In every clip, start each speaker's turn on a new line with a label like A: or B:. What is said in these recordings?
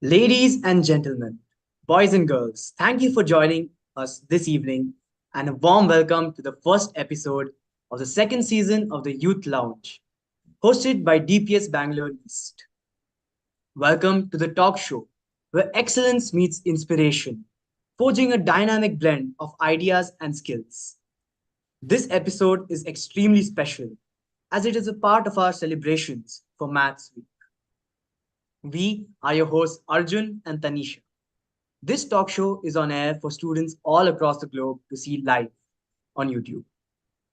A: Ladies and gentlemen, boys and girls, thank you for joining us this evening and a warm welcome to the first episode of the second season of the Youth Lounge, hosted by DPS Bangalore East. Welcome to the talk show where excellence meets inspiration, forging a dynamic blend of ideas and skills. This episode is extremely special as it is a part of our celebrations for Maths Week. We are your hosts Arjun and Tanisha. This talk show is on air for students all across the globe to see live on YouTube.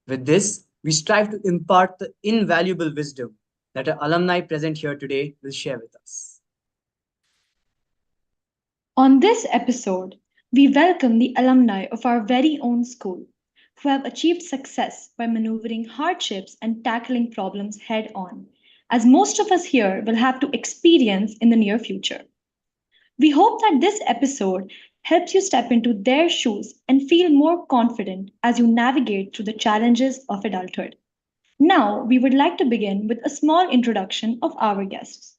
A: With this, we strive to impart the invaluable wisdom that our alumni present here today will share with us.
B: On this episode, we welcome the alumni of our very own school who have achieved success by maneuvering hardships and tackling problems head on, as most of us here will have to experience in the near future. We hope that this episode helps you step into their shoes and feel more confident as you navigate through the challenges of adulthood. Now, we would like to begin with a small introduction of our guests.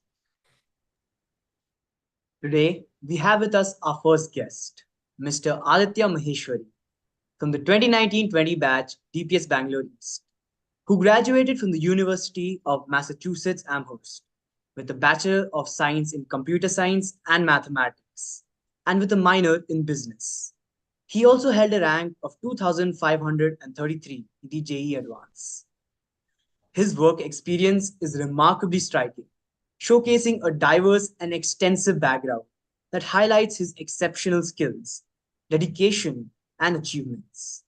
A: Today, we have with us our first guest, Mr. Aditya Maheshwari from the 2019-20 batch DPS Bangalore East, who graduated from the University of Massachusetts Amherst with a Bachelor of Science in Computer Science and Mathematics, and with a minor in Business. He also held a rank of 2,533 in the JE Advance. His work experience is remarkably striking, showcasing a diverse and extensive background that highlights his exceptional skills, dedication, and achievements.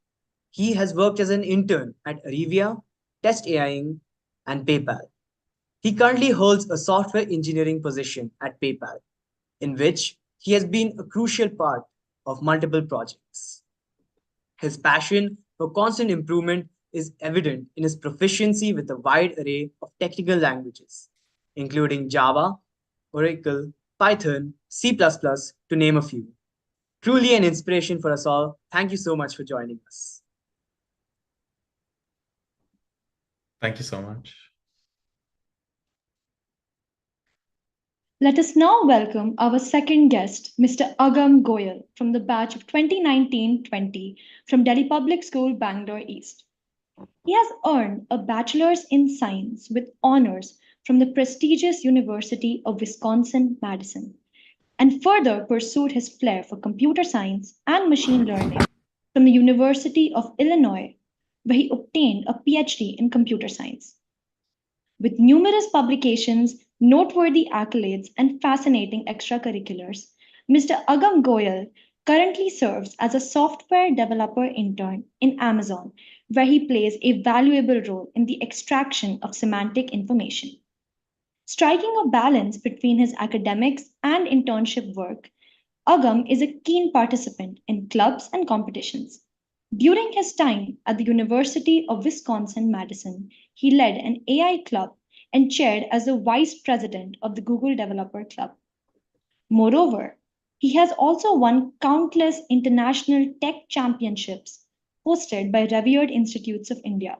A: He has worked as an intern at Arivia, Test AIing, and PayPal. He currently holds a software engineering position at PayPal, in which he has been a crucial part of multiple projects. His passion for constant improvement is evident in his proficiency with a wide array of technical languages, including Java, Oracle, Python, C++, to name a few. Truly an inspiration for us all. Thank you so much for joining us.
C: Thank you so much.
B: Let us now welcome our second guest, Mr. Agam Goyal, from the batch of 2019-20 from Delhi Public School, Bangalore East. He has earned a bachelor's in science with honors from the prestigious University of Wisconsin-Madison, and further pursued his flair for computer science and machine learning from the University of Illinois, where he obtained a PhD in computer science. With numerous publications, noteworthy accolades, and fascinating extracurriculars, Mr. Agam Goyal currently serves as a software developer intern in Amazon, where he plays a valuable role in the extraction of semantic information. Striking a balance between his academics and internship work, Agam is a keen participant in clubs and competitions. During his time at the University of Wisconsin Madison, he led an AI club and chaired as the vice president of the Google Developer Club. Moreover, he has also won countless international tech championships hosted by revered institutes of India.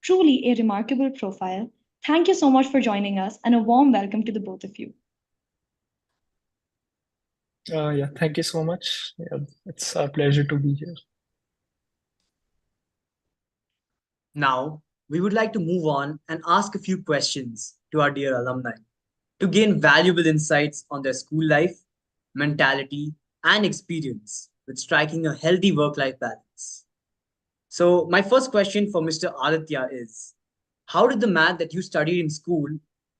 B: Truly a remarkable profile. Thank you so much for joining us and a warm welcome to the both of you.
D: Yeah, thank you so much. Yeah, it's our pleasure to be here.
A: Now, we would like to move on and ask a few questions to our dear alumni to gain valuable insights on their school life, mentality, and experience with striking a healthy work life balance. So, my first question for Mr. Aditya is: how did the math that you studied in school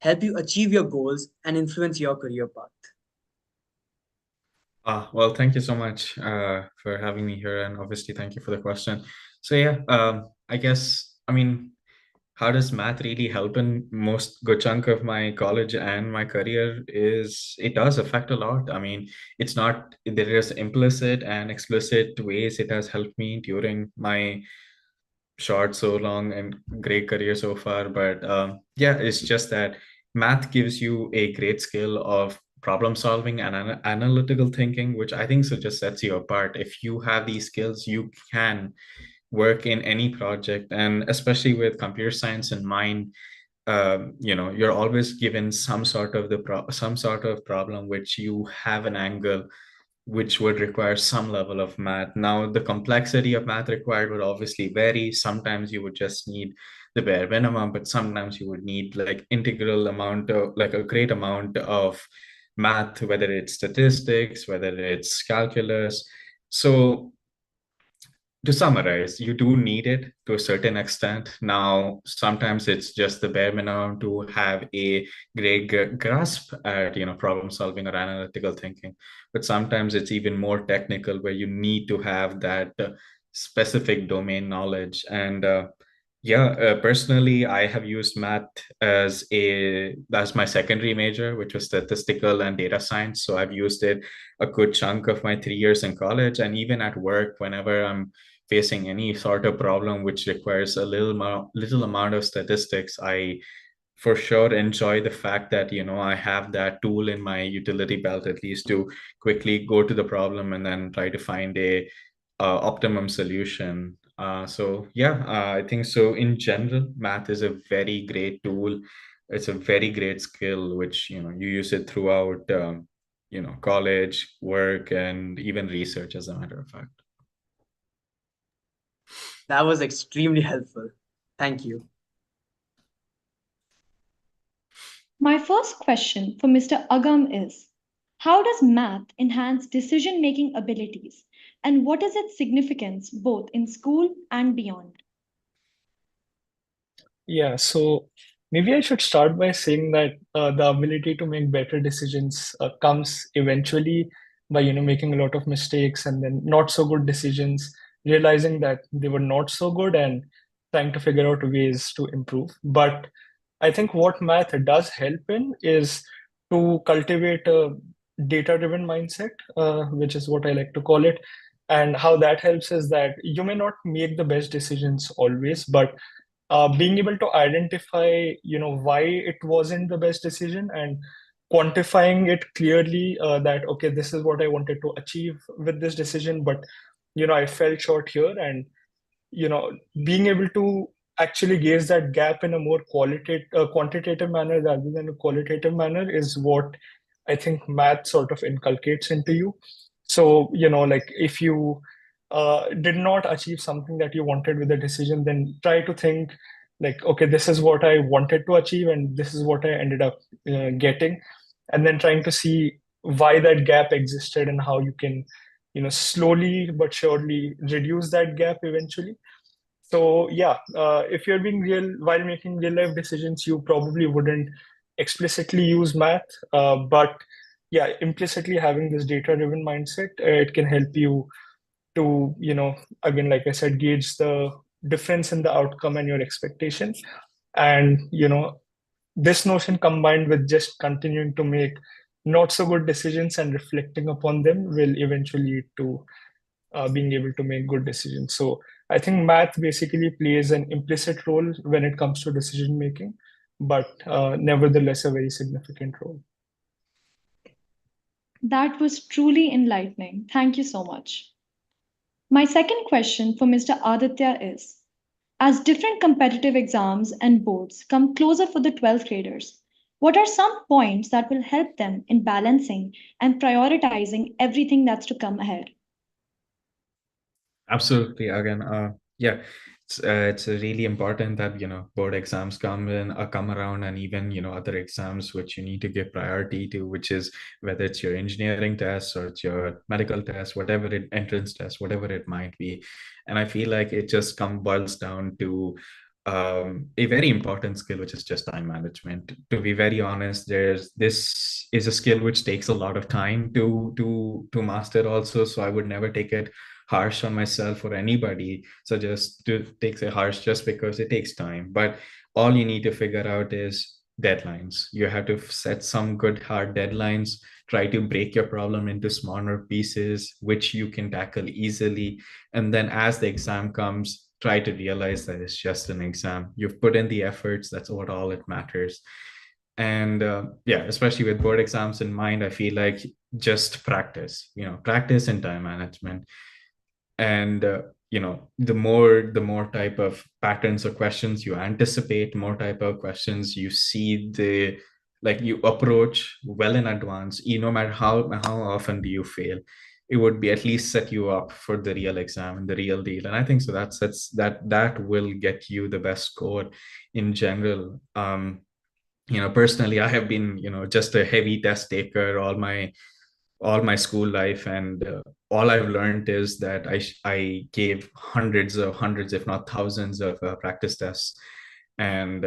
A: help you achieve your goals and influence your career path?
C: Well, thank you so much for having me here, and obviously, thank you for the question. So yeah, I guess how does math really help in most good chunk of my college and my career is it does affect a lot. I mean, it's not there is implicit and explicit ways it has helped me during my short, so long, and great career so far. But yeah, it's just that math gives you a great skill of problem solving and analytical thinking, which I think so just sets you apart. If you have these skills, you can work in any project, and especially with computer science in mind, you're always given some sort of some sort of problem which you have an angle which would require some level of math. Now, the complexity of math required would obviously vary. Sometimes you would just need the bare minimum, but sometimes you would need like integral amount of like a great amount of math, whether it's statistics, whether it's calculus. So to summarize, you do need it to a certain extent. Now, sometimes it's just the bare minimum to have a great grasp at problem solving or analytical thinking. But sometimes it's even more technical, where you need to have that specific domain knowledge. And personally, I have used math as my secondary major, which was statistical and data science. So I've used it a good chunk of my 3 years in college, and even at work, whenever I'm facing any sort of problem which requires a little amount of statistics, I for sure enjoy the fact that I have that tool in my utility belt, at least, to quickly go to the problem and then try to find a optimum solution. I think so. In general, math is a very great tool. It's a very great skill, which you use it throughout college, work, and even research, as a matter of fact.
A: That was extremely helpful. Thank you.
B: My first question for Mr. Agam is, how does math enhance decision making abilities, and what is its significance both in school and beyond?
D: Yeah, so maybe I should start by saying that the ability to make better decisions comes eventually by making a lot of mistakes and then not so good decisions, realizing that they were not so good and trying to figure out ways to improve. But I think what math does help in is to cultivate a data-driven mindset, which is what I like to call it. And how that helps is that you may not make the best decisions always, but being able to identify why it wasn't the best decision and quantifying it clearly, that okay, this is what I wanted to achieve with this decision, but I fell short here, and you know being able to actually gauge that gap in a more quantitative manner rather than a qualitative manner is what I think math sort of inculcates into you. So like if you did not achieve something that you wanted with the decision, then try to think like, okay, this is what I wanted to achieve and this is what I ended up getting, and then trying to see why that gap existed and how you can slowly but surely reduce that gap eventually. So yeah, if you're being real while making real life decisions, you probably wouldn't explicitly use math, but yeah, implicitly having this data driven mindset, it can help you to again, like I said, gauge the difference in the outcome and your expectations. And this notion combined with just continuing to make not so good decisions and reflecting upon them will eventually lead to being able to make good decisions. So I think math basically plays an implicit role when it comes to decision making, but nevertheless a very significant role.
B: That was truly enlightening. Thank you so much. My second question for Mr. Aditya is, as different competitive exams and boards come closer for the 12th graders, what are some points that will help them in balancing and prioritizing everything that's to come ahead?
C: Absolutely. Again, it's really important that board exams come around, and even other exams which you need to give priority to, which is whether it's your engineering test or it's your medical test, entrance test, whatever it might be. And I feel like it just boils down to a very important skill, which is just time management. To be very honest, this is a skill which takes a lot of time to master also. So I would never take it harsh on myself or anybody. So just to take a harsh just because it takes time. But all you need to figure out is deadlines. You have to set some good hard deadlines. Try to break your problem into smaller pieces which you can tackle easily, and then as the exam comes, try to realize that it's just an exam. You've put in the efforts. That's what all it matters. And especially with board exams in mind, I feel like just practice and time management. And the more type of patterns or questions you anticipate, more type of questions you see, the like you approach well in advance, no matter how often do you fail, it would be at least set you up for the real exam and the real deal. And I think so that will get you the best score in general. Personally, I have been, just a heavy test taker all my school life, and all I've learned is that I gave hundreds, if not thousands, of practice tests, and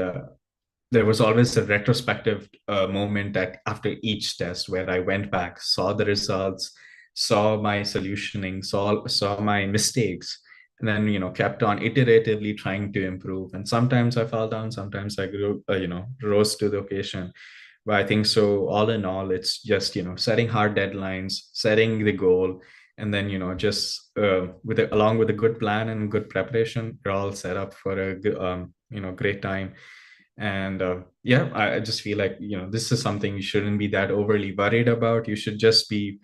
C: there was always a retrospective moment after each test where I went back, saw the results, saw my solutioning, saw my mistakes, and then kept on iteratively trying to improve. And sometimes I fell down, sometimes I grew, rose to the occasion. But I think so. All in all, it's just setting hard deadlines, setting the goal, and then just along with a good plan and good preparation, you're all set up for a great time. And yeah, I just feel like this is something you shouldn't be that overly worried about. You should just be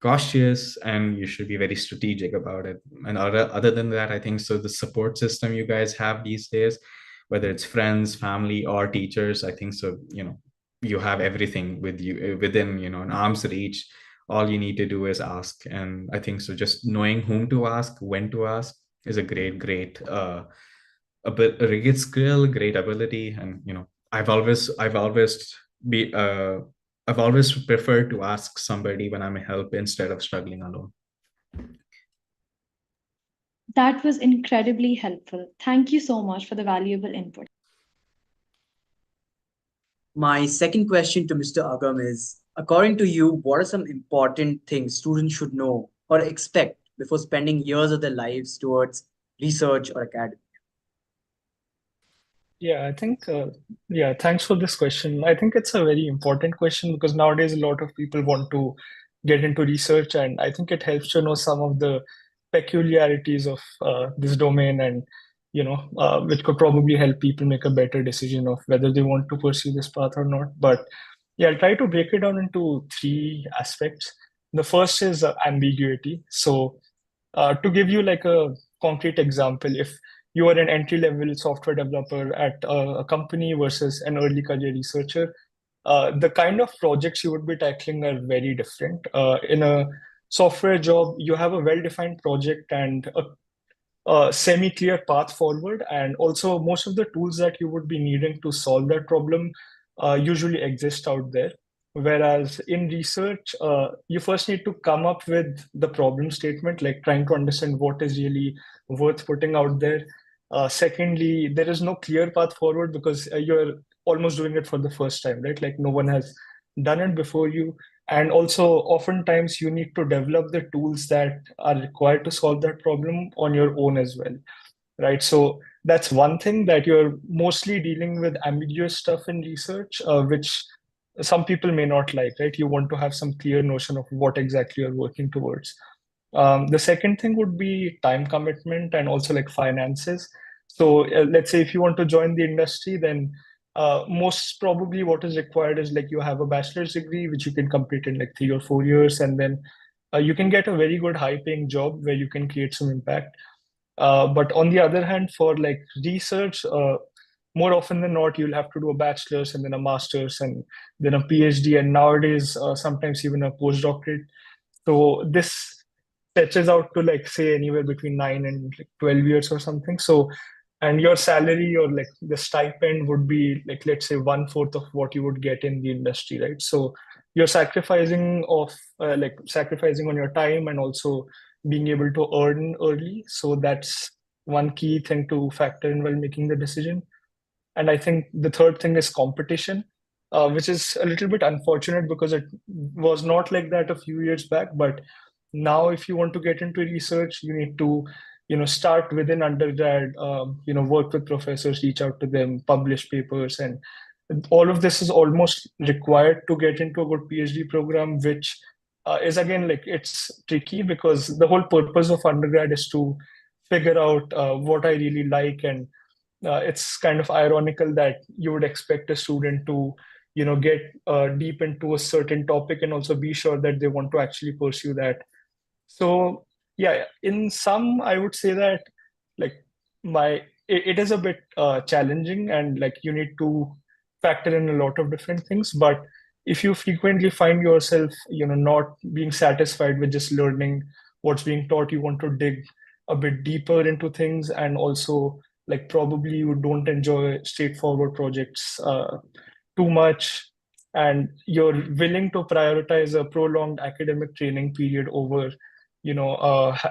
C: cautious, and you should be very strategic about it. And other than that, I think so the support system you guys have these days, whether it's friends, family, or teachers, I think so you have everything with you within an arm's reach. All you need to do is ask. And I think so just knowing whom to ask, when to ask, is a great a great skill, great ability. And be I've always preferred to ask somebody when I'm help instead of struggling alone.
B: That was incredibly helpful. Thank you so much for the valuable input.
A: My second question to Mr. Agam is, according to you, what are some important things students should know or expect before spending years of their lives towards research or academy?
D: Yeah, I think, yeah, thanks for this question. I think it's a very important question because nowadays a lot of people want to get into research, and I think it helps to know some of the peculiarities of this domain, and which could probably help people make a better decision of whether they want to pursue this path or not. But yeah, I'll try to break it down into three aspects. The first is ambiguity. So to give you like a concrete example, if you are an entry level software developer at a company versus an early career researcher, the kind of projects you would be tackling are very different. In a software job, you have a well defined project and a semi-clear path forward, and also most of the tools that you would be needing to solve that problem usually exist out there. Whereas in research, you first need to come up with the problem statement, like trying to understand what is really worth putting out there. Secondly, there is no clear path forward because you're almost doing it for the first time, right? Like no one has done it before you. And also, oftentimes, you need to develop the tools that are required to solve that problem on your own as well, right? So that's one thing, that you're mostly dealing with ambiguous stuff in research, which some people may not like, right? You want to have some clear notion of what exactly you're working towards. The second thing would be time commitment and also like finances. So let's say if you want to join the industry, then most probably what is required is like you have a bachelor's degree, which you can complete in like 3 or 4 years, and then you can get a very good high-paying job where you can create some impact. But on the other hand, for like research, more often than not, you'll have to do a bachelor's and then a master's and then a PhD, and nowadays sometimes even a postdoctorate. So this stretches out to like say anywhere between 9 and 12 years or something. So, and your salary or like the stipend would be like, let's say, one-fourth of what you would get in the industry, right? So you're sacrificing on your time and also being able to earn early. So that's one key thing to factor in while making the decision. And I think the third thing is competition, which is a little bit unfortunate because it was not like that a few years back. But now, if you want to get into research, you need to, start within undergrad, work with professors, reach out to them, publish papers, and all of this is almost required to get into a good PhD program, which is again like it's tricky because the whole purpose of undergrad is to figure out what I really like, and it's kind of ironical that you would expect a student to get deep into a certain topic and also be sure that they want to actually pursue that. So yeah, in some, I would say that like it is a bit challenging, and like you need to factor in a lot of different things. But if you frequently find yourself, not being satisfied with just learning what's being taught, you want to dig a bit deeper into things, and also like probably you don't enjoy straightforward projects too much, and you're willing to prioritize a prolonged academic training period over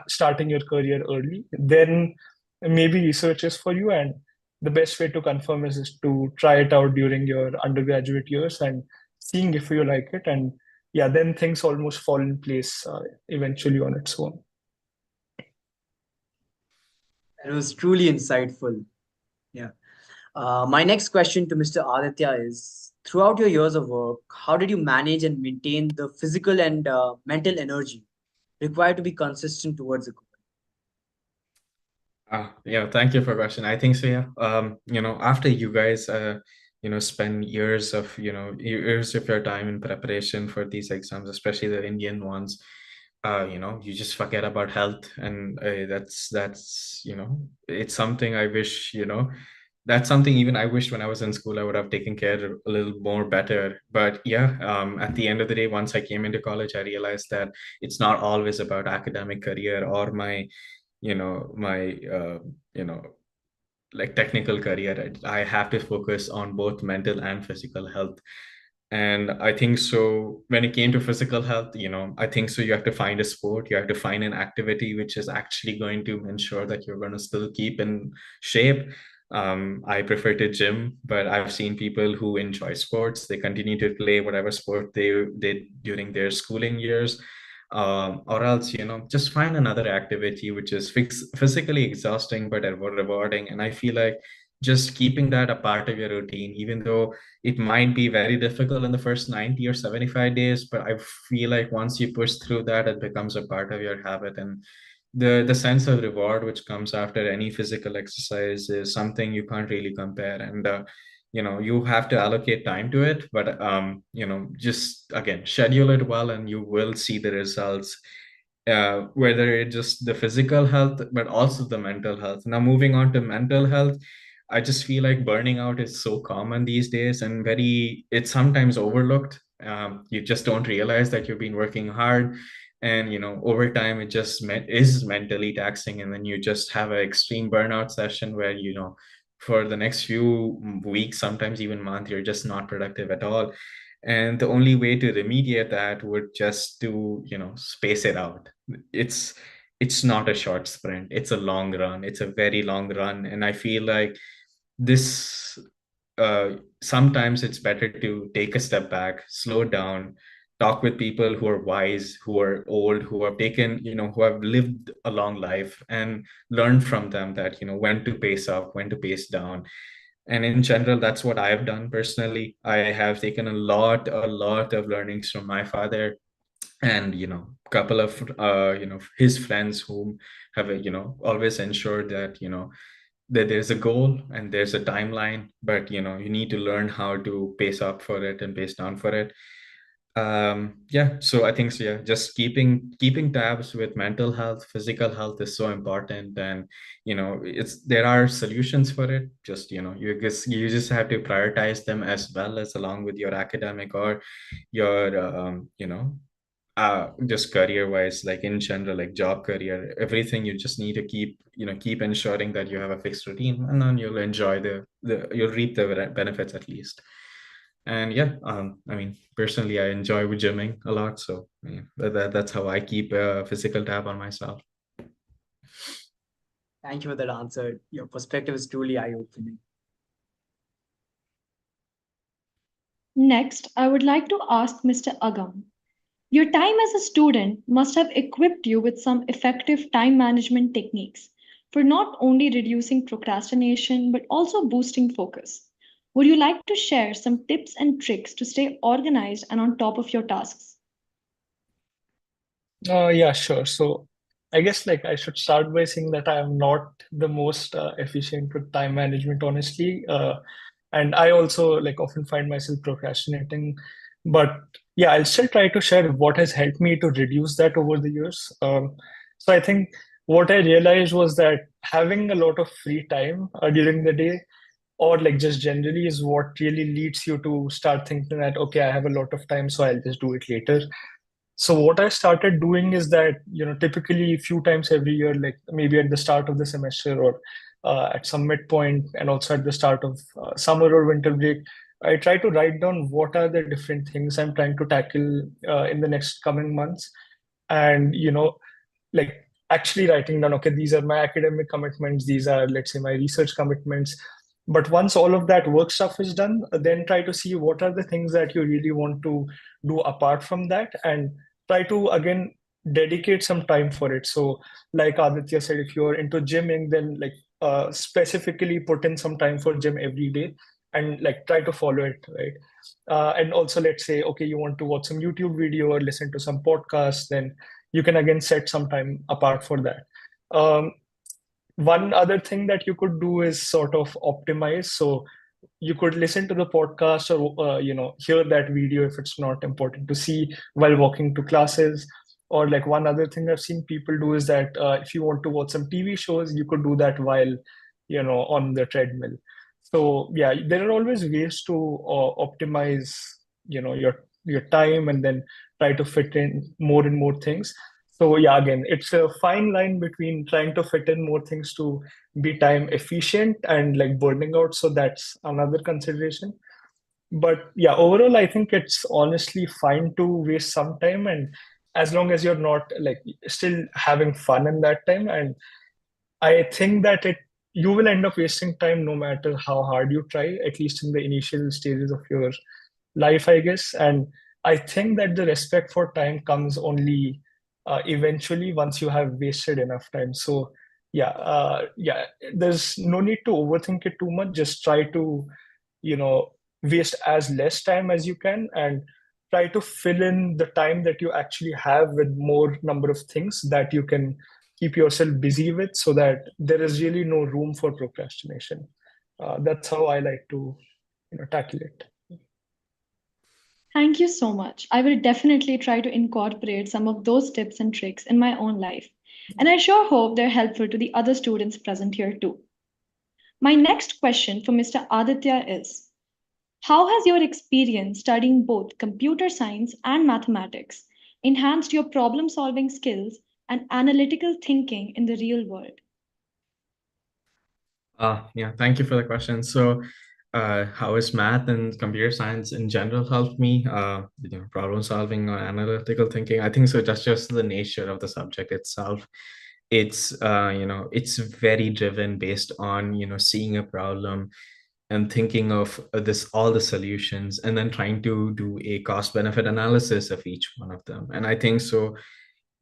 D: starting your career early, then maybe research is for you. And the best way to confirm is to try it out during your undergraduate years and seeing if you like it. And yeah, then things almost fall in place eventually on its own.
A: It was truly insightful. Yeah. My next question to Mr. Aditya is, throughout your years of work, how did you manage and maintain the physical and mental energy required to be consistent towards a goal?
C: Yeah, thank you for the question. I think so, yeah. After you guys, spend years of your time in preparation for these exams, especially the Indian ones, you just forget about health, and that's it's something I wish, that's something even I wish when I was in school I would have taken care a little more better. But yeah, at the end of the day, once I came into college, I realized that it's not always about academic career or my like technical career. I have to focus on both mental and physical health. And I think so when it came to physical health, I think so you have to find a sport, you have to find an activity which is actually going to ensure that you're going to still keep in shape. I prefer to gym, but I've seen people who enjoy sports. They continue to play whatever sport they did during their schooling years. Or else, just find another activity which is physically exhausting but rewarding. And I feel like just keeping that a part of your routine, even though it might be very difficult in the first 90 or 75 days, but I feel like once you push through that, it becomes a part of your habit. And the sense of reward which comes after any physical exercise is something you can't really compare. And you have to allocate time to it, but just again schedule it well and you will see the results, whether it's just the physical health but also the mental health. Now moving on to mental health, I just feel like burning out is so common these days and it's sometimes overlooked. You just don't realize that you've been working hard, and over time it just is mentally taxing, and then you just have an extreme burnout session where for the next few weeks, sometimes even month, you're just not productive at all. And the only way to remediate that would just to space it out. It's not a short sprint, it's a long run, it's a very long run. And I feel like this sometimes it's better to take a step back, slow down, talk with people who are wise, who are old, who have taken, who have lived a long life, and learn from them that when to pace up, when to pace down. And in general, that's what I've done personally. I have taken a lot of learnings from my father, and couple of his friends whom have always ensured that that there's a goal and there's a timeline, but you need to learn how to pace up for it and pace down for it. Yeah, so I think so, yeah, just keeping tabs with mental health, physical health is so important. And there are solutions for it. Just you just have to prioritize them as well as along with your academic or your just career wise, like in general, like job, career, everything. You just need to keep ensuring that you have a fixed routine, and then you'll enjoy you'll reap the benefits at least. And yeah, I mean, personally, I enjoy gymming a lot, so yeah, that's how I keep a physical tab on myself.
A: Thank you for that answer. Your perspective is truly eye-opening.
B: Next, I would like to ask Mr. Agam. Your time as a student must have equipped you with some effective time management techniques for not only reducing procrastination but also boosting focus. Would you like to share some tips and tricks to stay organized and on top of your tasks?
D: Yeah, sure. So I guess like I should start by saying that I am not the most efficient with time management, honestly. And I also like often find myself procrastinating. But yeah, I'll still try to share what has helped me to reduce that over the years. So I think what I realized was that having a lot of free time during the day, or like just generally, is what really leads you to start thinking that, okay, I have a lot of time, so I'll just do it later. So what I started doing is that, typically a few times every year, like maybe at the start of the semester, or at some midpoint, and also at the start of summer or winter break, I try to write down what are the different things I'm trying to tackle in the next coming months. And, like actually writing down, okay, these are my academic commitments, these are, let's say, my research commitments. But once all of that work stuff is done, then try to see what are the things that you really want to do apart from that, and try to again dedicate some time for it. So like Aditya said, if you're into gymming, then like specifically put in some time for gym every day, and like try to follow it, right? And also, let's say, okay, you want to watch some YouTube video or listen to some podcast, then you can again set some time apart for that. um, One other thing that you could do is sort of optimize. So you could listen to the podcast, or hear that video if it's not important to see while walking to classes. Or like one other thing I've seen people do is that if you want to watch some TV shows, you could do that while on the treadmill. So yeah, there are always ways to optimize your time, and then try to fit in more and more things. So yeah, again, it's a fine line between trying to fit in more things to be time efficient and like burning out. So that's another consideration. But yeah, overall, I think it's honestly fine to waste some time, and as long as you're not like still having fun in that time. And I think that you will end up wasting time no matter how hard you try, at least in the initial stages of your life, I guess. And I think that the respect for time comes only eventually once you have wasted enough time. So yeah, there's no need to overthink it too much. Just try to, you know, waste as less time as you can, and try to fill in the time that you actually have with more number of things that you can keep yourself busy with, so that there is really no room for procrastination. That's how I like to, tackle it.
B: Thank you so much. I will definitely try to incorporate some of those tips and tricks in my own life. And I sure hope they're helpful to the other students present here too. My next question for Mr. Aditya is: how has your experience studying both computer science and mathematics enhanced your problem solving skills and analytical thinking in the real world?
C: Yeah, thank you for the question. So, how has math and computer science in general helped me, problem solving or analytical thinking? I think so. That's just the nature of the subject itself. It's very driven based on, seeing a problem and thinking of this all the solutions, and then trying to do a cost benefit analysis of each one of them. And I think so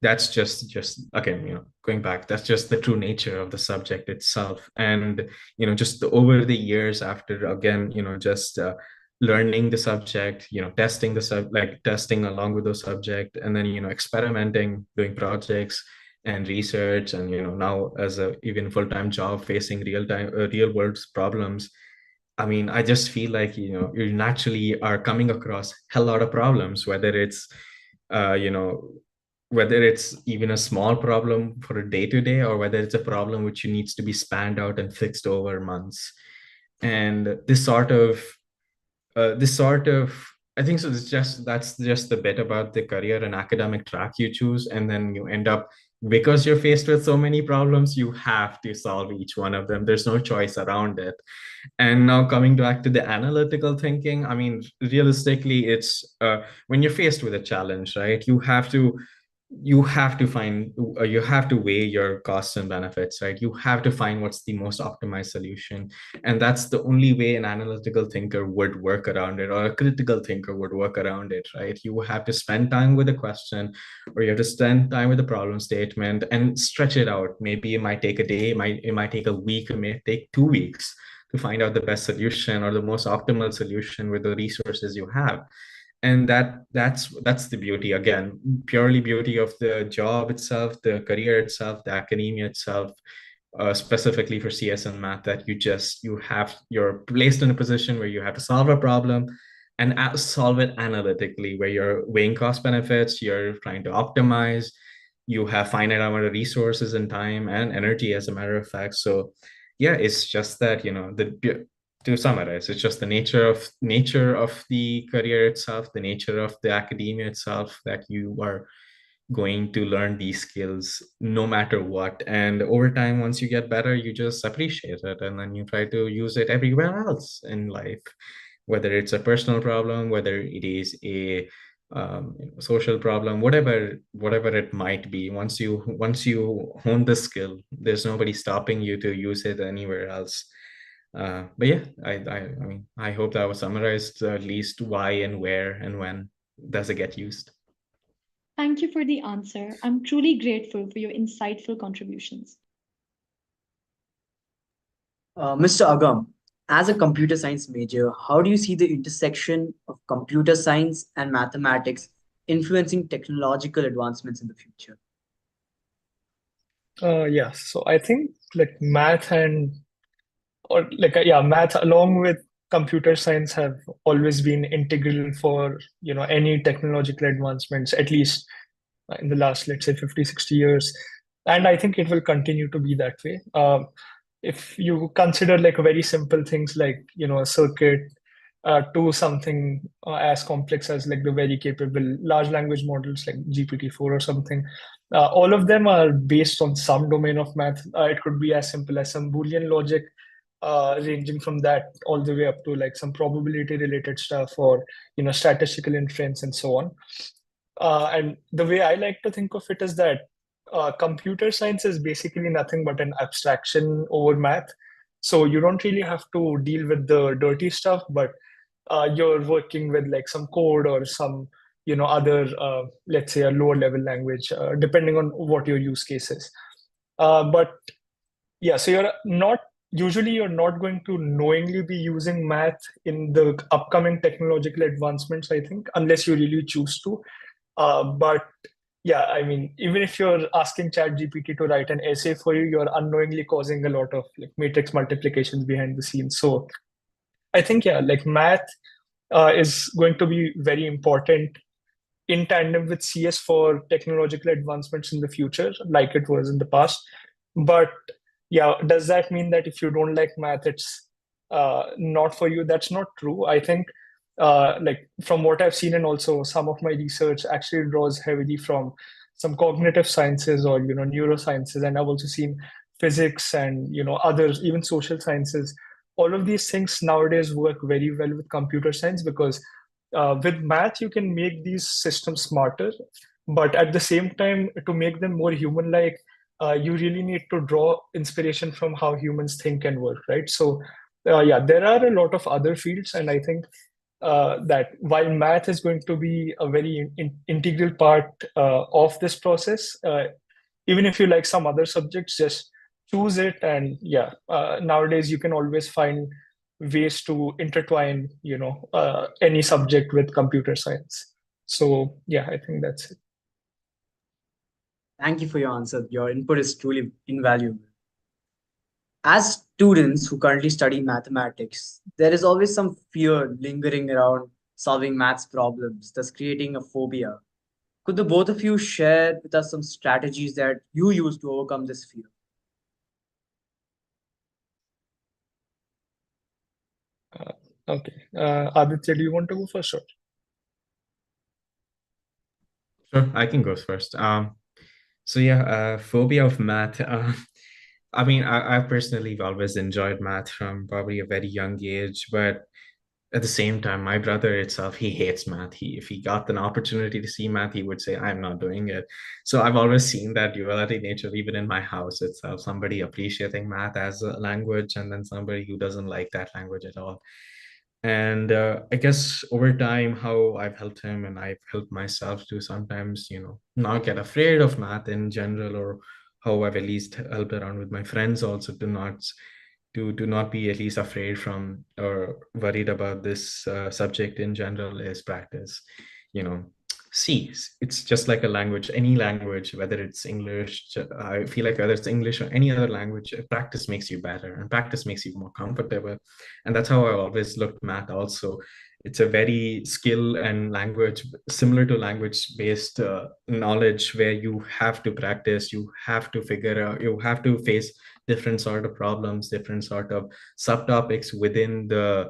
C: that's just again, going back, that's just the true nature of the subject itself. And just over the years, after again, just learning the subject, testing testing along with the subject, and then experimenting, doing projects and research, and now as a even full-time job, facing real world problems. I mean, I just feel like, you naturally are coming across a lot of problems, whether it's uh, you know whether it's even a small problem for a day to day, or whether it's a problem which needs to be spanned out and fixed over months. And this sort of I think so that's just the bit about the career and academic track you choose. And then you end up, because you're faced with so many problems, you have to solve each one of them. There's no choice around it. And now coming back to the analytical thinking, I mean, realistically, it's when you're faced with a challenge, right? You have to weigh your costs and benefits, right? You have to find what's the most optimized solution. And that's the only way an analytical thinker would work around it, or a critical thinker would work around it, right? You have to spend time with a question, or you have to spend time with a problem statement and stretch it out. Maybe it might take a day, it might take a week, it may take 2 weeks to find out the best solution or the most optimal solution with the resources you have. And that's the beauty, again, purely beauty of the job itself, the career itself, the academia itself, specifically for CS and math, that you're placed in a position where you have to solve a problem and solve it analytically, where you're weighing cost benefits, you're trying to optimize, you have finite amount of resources and time and energy, as a matter of fact. So yeah, it's just that, to summarize, it's just the nature of the career itself, the nature of the academia itself, that you are going to learn these skills no matter what. And over time, once you get better, you just appreciate it, and then you try to use it everywhere else in life, whether it's a personal problem, whether it is a social problem, whatever it might be. Once you hone the skill, there's nobody stopping you to use it anywhere else. But yeah, I hope that was summarized, at least why and where and when does it get used.
B: Thank you for the answer. I'm truly grateful for your insightful contributions.
A: Mr. Agam, as a computer science major, how do you see the intersection of computer science and mathematics influencing technological advancements in the future?
D: Yeah, so I think like math and or like yeah, math along with computer science have always been integral for any technological advancements, at least in the last, let's say, 50, 60 years. And I think it will continue to be that way. If you consider like very simple things like a circuit, to something as complex as like the very capable large language models like GPT-4 or something. All of them are based on some domain of math. It could be as simple as some Boolean logic, ranging from that all the way up to like some probability related stuff, or statistical inference and so on. And the way I like to think of it is that computer science is basically nothing but an abstraction over math. So you don't really have to deal with the dirty stuff, but you're working with like some code or some other, let's say, a lower level language, depending on what your use case is. But yeah, so you're not going to knowingly be using math in the upcoming technological advancements, I think, unless you really choose to. But yeah, I mean, even if you're asking ChatGPT to write an essay for you, you're unknowingly causing a lot of like matrix multiplications behind the scenes. So I think, yeah, like math is going to be very important in tandem with CS for technological advancements in the future, like it was in the past. But yeah, does that mean that if you don't like math, it's not for you? That's not true. I think, like from what I've seen, and also some of my research actually draws heavily from some cognitive sciences or neurosciences, and I've also seen physics and others, even social sciences. All of these things nowadays work very well with computer science because with math you can make these systems smarter, but at the same time, to make them more human like, you really need to draw inspiration from how humans think and work, right? So yeah, there are a lot of other fields, and I think that while math is going to be a very integral part of this process, even if you like some other subjects, just choose it. And yeah, nowadays you can always find ways to intertwine any subject with computer science. So yeah, I think that's it.
A: Thank you for your answer. Your input is truly invaluable. As students who currently study mathematics, there is always some fear lingering around solving maths problems, thus creating a phobia. Could the both of you share with us some strategies that you use to overcome this fear?
D: uh, okay, Aditya, do you want to go first? Or
C: Sure, I can go first. So yeah, phobia of math. I mean, I personally have always enjoyed math from probably a very young age, but at the same time, my brother itself, he hates math. If he got an opportunity to see math, he would say, "I'm not doing it." So I've always seen that duality nature, even in my house itself. Somebody appreciating math as a language, and then somebody who doesn't like that language at all. And I guess over time, how I've helped him and I've helped myself to sometimes, not get afraid of math in general, or how I've at least helped around with my friends also to not be at least afraid from or worried about this subject in general, is practice. You know, see, it's just like a language, any language, whether it's English, I feel like whether it's English or any other language, practice makes you better and practice makes you more comfortable. And that's how I always looked math also. It's a very skill and language, similar to language-based knowledge where you have to practice, you have to figure out, you have to face different sort of problems, different sort of subtopics within the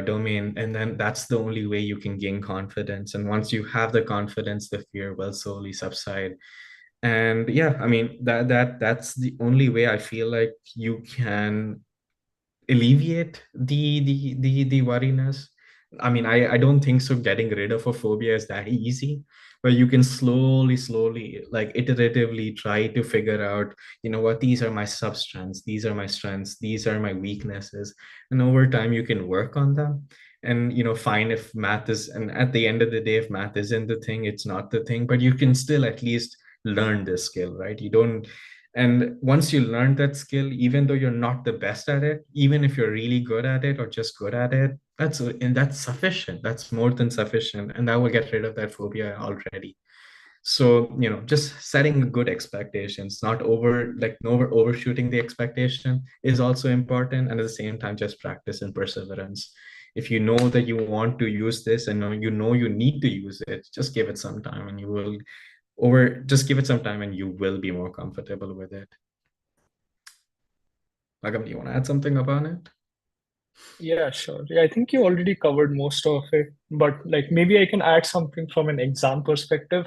C: domain, and then that's the only way you can gain confidence. And once you have the confidence, the fear will slowly subside. And yeah, I mean that's the only way I feel like you can alleviate the worriness. I mean, I don't think so getting rid of a phobia is that easy, but you can slowly, like iteratively try to figure out, you know what, these are my substrengths, these are my strengths, these are my weaknesses. And over time you can work on them. And you know, fine if math is, and at the end of the day, if math isn't the thing, it's not the thing, but you can still at least learn this skill, right? You don't, and once you learn that skill, even though you're not the best at it, even if you're really good at it or just good at it, that's sufficient. That's more than sufficient. And that will get rid of that phobia already. So, you know, just setting good expectations, not overshooting the expectation is also important. And at the same time, just practice and perseverance. If you know that you want to use this and you know you need to use it, just give it some time and you will just give it some time and you will be more comfortable with it. Agam, do you want to add something about it?
D: Yeah, sure. Yeah, I think you already covered most of it, but like maybe I can add something from an exam perspective.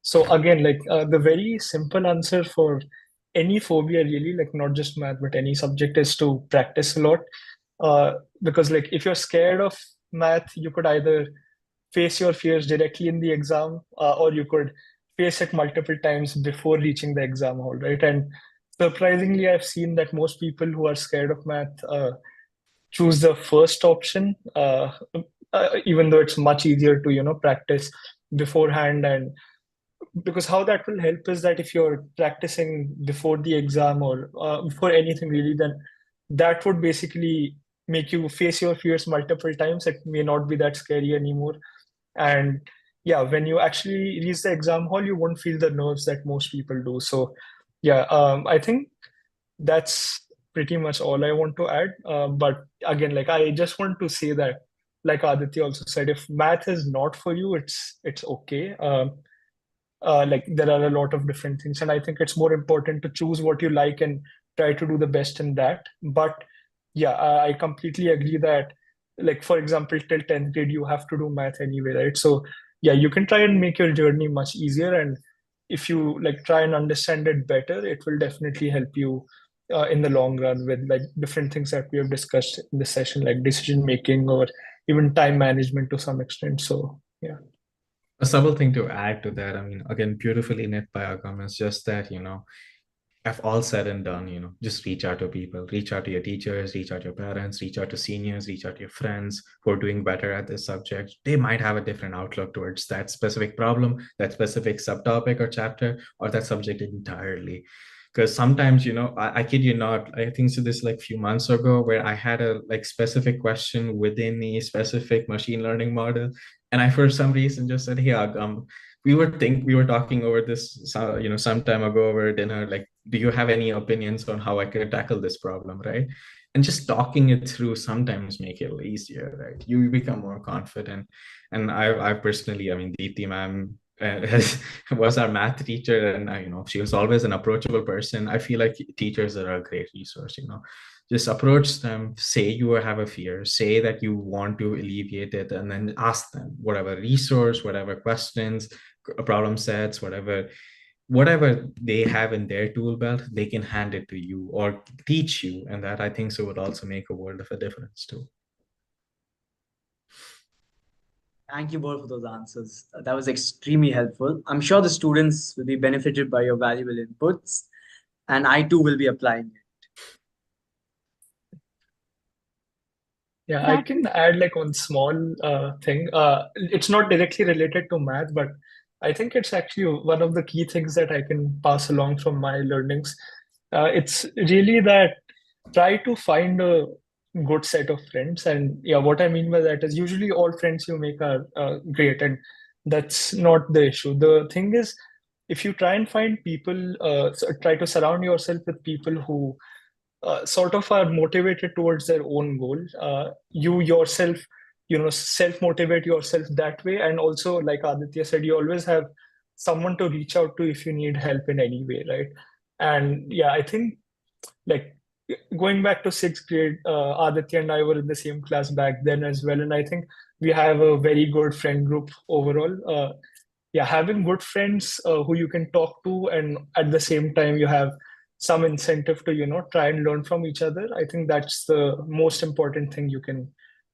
D: So again, like the very simple answer for any phobia, really, like not just math, but any subject, is to practice a lot. Because like if you're scared of math, you could either face your fears directly in the exam, or you could face it multiple times before reaching the exam hall, right? And surprisingly, I've seen that most people who are scared of math choose the first option, even though it's much easier to, practice beforehand. And because how that will help is that if you're practicing before the exam or before anything really, then that would basically make you face your fears multiple times. It may not be that scary anymore. And yeah, when you actually reach the exam hall, you won't feel the nerves that most people do. So yeah, I think that's pretty much all I want to add. But again, like I just want to say that, like Aditya also said, if math is not for you, it's okay. Like there are a lot of different things, and I think it's more important to choose what you like and try to do the best in that. But yeah, I completely agree that, like for example, till 10th grade you have to do math anyway, right? So yeah, you can try and make your journey much easier, and if you like try and understand it better, it will definitely help you in the long run with like different things that we have discussed in this session, like decision making or even time management to some extent. So yeah.
C: A subtle thing to add to that, I mean, again, beautifully knit by Agam, is just that, you know, if all said and done, you know, just reach out to people, reach out to your teachers, reach out to your parents, reach out to seniors, reach out to your friends who are doing better at this subject. They might have a different outlook towards that specific problem, that specific subtopic or chapter, or that subject entirely. Because sometimes, you know, I kid you not, I think so this like few months ago where I had a like specific question within a specific machine learning model. And I, for some reason, just said, hey, we were talking over this, you know, some time ago over dinner, like, do you have any opinions on how I could tackle this problem, right? And just talking it through sometimes make it easier, right? You become more confident. And I personally, I mean, Deepti ma'am was our math teacher, and you know, she was always an approachable person. I feel like teachers are a great resource, you know. Just approach them, say you have a fear, say that you want to alleviate it, and then ask them whatever resource, whatever questions, problem sets, whatever they have in their tool belt, they can hand it to you or teach you. And that, I think so, would also make a world of a difference too.
A: Thank you both for those answers. That was extremely helpful. I'm sure the students will be benefited by your valuable inputs, and I too will be applying it.
D: Yeah, I
B: That
D: can add like one small thing. It's not directly related to math, but I think it's actually one of the key things that I can pass along from my learnings. It's really that try to find a good set of friends. And yeah, what I mean by that is usually all friends you make are great, and That's not the issue. The thing is, if you try and find people, try to surround yourself with people who sort of are motivated towards their own goal. You yourself, self-motivate yourself that way. And also, like Aditya said, you always have someone to reach out to if you need help in any way, right? And yeah, I think like going back to sixth grade, Aditya and I were in the same class back then as well. And I think we have a very good friend group overall. Yeah, having good friends who you can talk to, and at the same time you have some incentive to try and learn from each other. I think that's the most important thing you can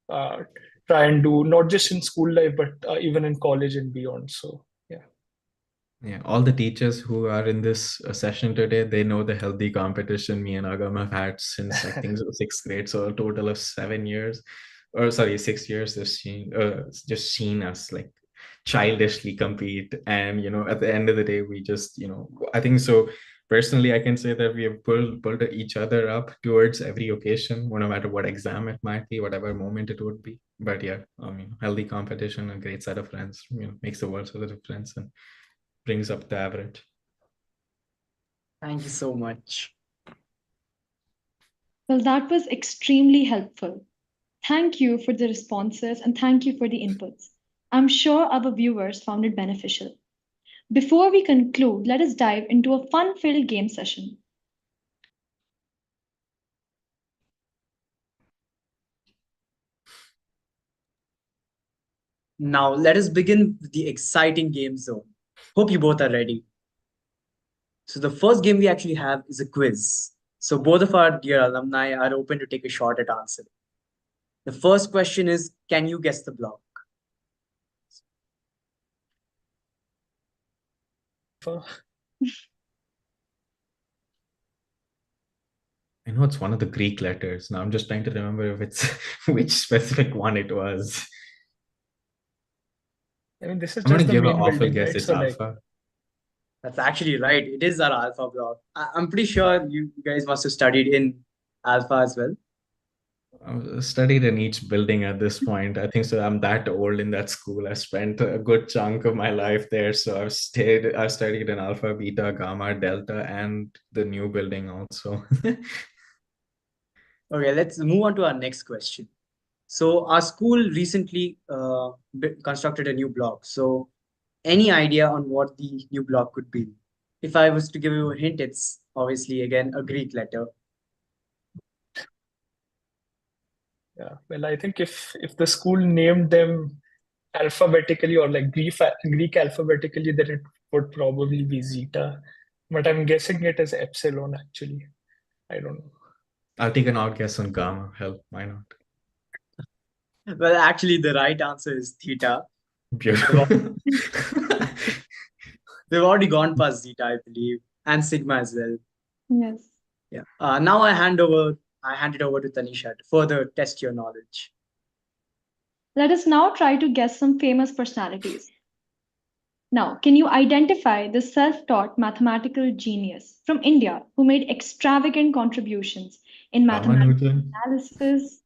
D: uh, try and do, not just in school life but even in college and beyond. So yeah.
C: Yeah, all the teachers who are in this session today, they know the healthy competition me and Agam have had since I think so sixth grade, so a total of 7 years, or sorry, 6 years. Just seen us like childishly compete, and at the end of the day, we just I think so. Personally, I can say that we have pulled each other up towards every occasion, no matter what exam it might be, whatever moment it would be. But yeah, I mean, healthy competition, a great set of friends, makes the world of a difference and brings up the average.
A: Thank you so much.
B: Well, that was extremely helpful. Thank you for the responses and thank you for the inputs. I'm sure our viewers found it beneficial. Before we conclude, let us dive into a fun filled game session.
A: Now, let us begin with the exciting game zone. Hope you both are ready. So, the first game we actually have is a quiz. So, both of our dear alumni are open to take a shot at answering. The first question is, can you guess the block?
C: I know it's one of the Greek letters. Now I'm just trying to remember if it's which specific one it was.
D: I mean, this is
C: I'm gonna
D: just the
C: give an
D: main
C: awful
D: building,
C: guess.
D: right?
C: It's
D: So like,
C: alpha.
A: That's actually right. It is our alpha block. I'm pretty sure you guys must have studied in alpha as well.
C: I've studied in each building at this point. I think so. I'm that old in that school. I spent a good chunk of my life there. So I've studied in alpha, beta, gamma, delta, and the new building also.
A: Okay, let's move on to our next question. So, our school recently constructed a new block. So, any idea on what the new block could be? If I was to give you a hint, it's obviously again a Greek letter.
D: yeah, well, I think if the school named them alphabetically or like Greek alphabetically, then it would probably be Zeta. But I'm guessing it is Epsilon actually. I don't know.
C: I'll take an odd guess on gamma. Hell, why not?
A: Well, actually, the right answer is theta.
C: Beautiful.
A: They've already gone past zeta, I believe, and sigma as well.
B: Yes.
A: Yeah. Now I hand it over to Tanisha to further test your knowledge.
B: Let us now try to guess some famous personalities. Now, can you identify the self taught mathematical genius from India who made extravagant contributions in mathematical
C: Ramanujan.
B: analysis,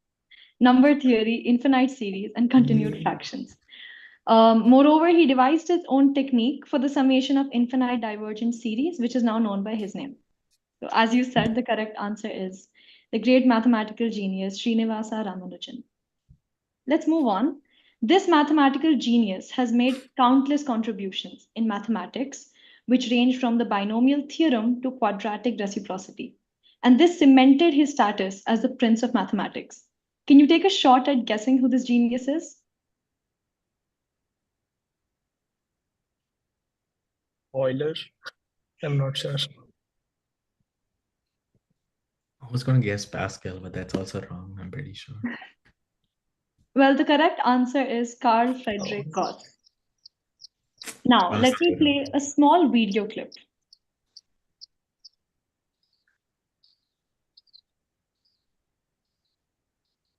B: number theory, infinite series, and continued fractions? Moreover, he devised his own technique for the summation of infinite divergent series, which is now known by his name. So, as you said, the correct answer is the great mathematical genius Srinivasa Ramanujan. Let's move on. This mathematical genius has made countless contributions in mathematics, which range from the binomial theorem to quadratic reciprocity. And this cemented his status as the prince of mathematics. Can you take a shot at guessing who this genius is?
D: Euler? I'm not sure.
C: I was gonna guess Pascal, but that's also wrong. I'm pretty sure.
B: Well, the correct answer is Carl Friedrich Gauss. Now, let me
C: Pascal.
B: play a small video clip.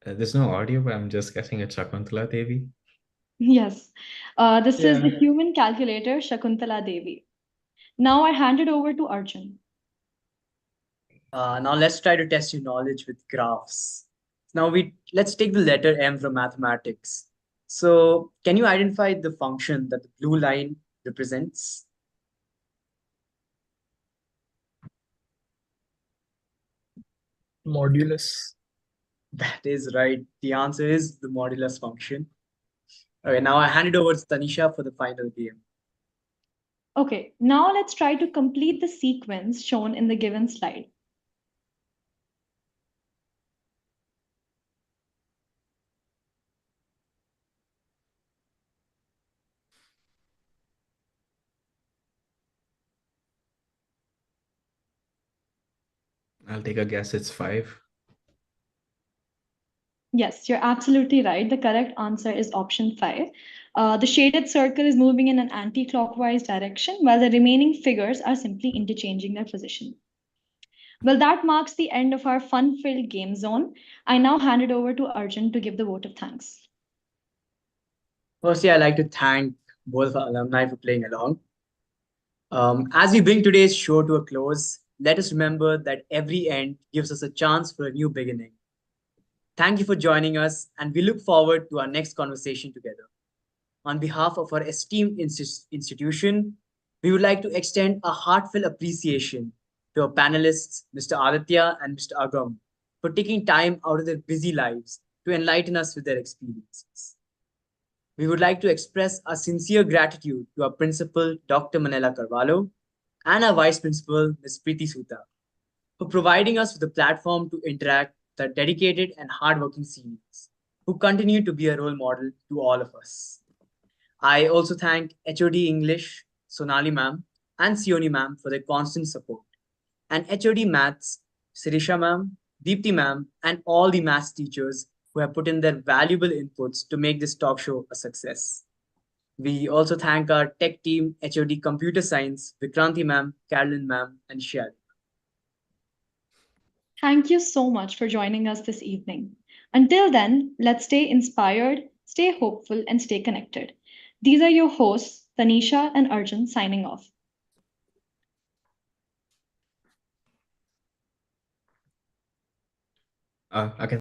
C: There's no audio, but I'm just guessing it's Shakuntala Devi.
B: Yes, this is the
D: Yeah.
B: human calculator Shakuntala Devi. Now I hand it over to Arjun.
A: Now let's try to test your knowledge with graphs. Now let's take the letter M from mathematics. So, can you identify the function that the blue line represents?
D: Modulus.
A: That is right. The answer is the modulus function. Okay, now I hand it over to Tanisha for the final game.
B: Okay, now let's try to complete the sequence shown in the given slide.
C: I'll take a guess. It's 5.
B: Yes, you're absolutely right. The correct answer is option 5. The shaded circle is moving in an anti-clockwise direction, while the remaining figures are simply interchanging their position. Well, that marks the end of our fun-filled game zone. I now hand it over to Arjun to give the vote of thanks.
A: Firstly, I'd like to thank both of our alumni for playing along. As we bring today's show to a close, let us remember that every end gives us a chance for a new beginning. Thank you for joining us, and we look forward to our next conversation together. On behalf of our esteemed institution, we would like to extend a heartfelt appreciation to our panelists, Mr. Aditya and Mr. Agam, for taking time out of their busy lives to enlighten us with their experiences. We would like to express our sincere gratitude to our principal, Dr. Manela Carvalho, and our vice principal, Ms. Preeti Suta, for providing us with a platform to interact with our dedicated and hardworking seniors, who continue to be a role model to all of us. I also thank HOD English, Sonali ma'am, and Sioni ma'am for their constant support, and HOD Maths, Sirisha ma'am, Deepti ma'am, and all the maths teachers who have put in their valuable inputs to make this talk show a success. We also thank our tech team, HOD Computer Science, Vikranti ma'am, Carolyn ma'am, and Shal.
B: Thank you so much for joining us this evening. Until then, let's stay inspired, stay hopeful, and stay connected. These are your hosts, Tanisha and Arjun, signing off.
C: I can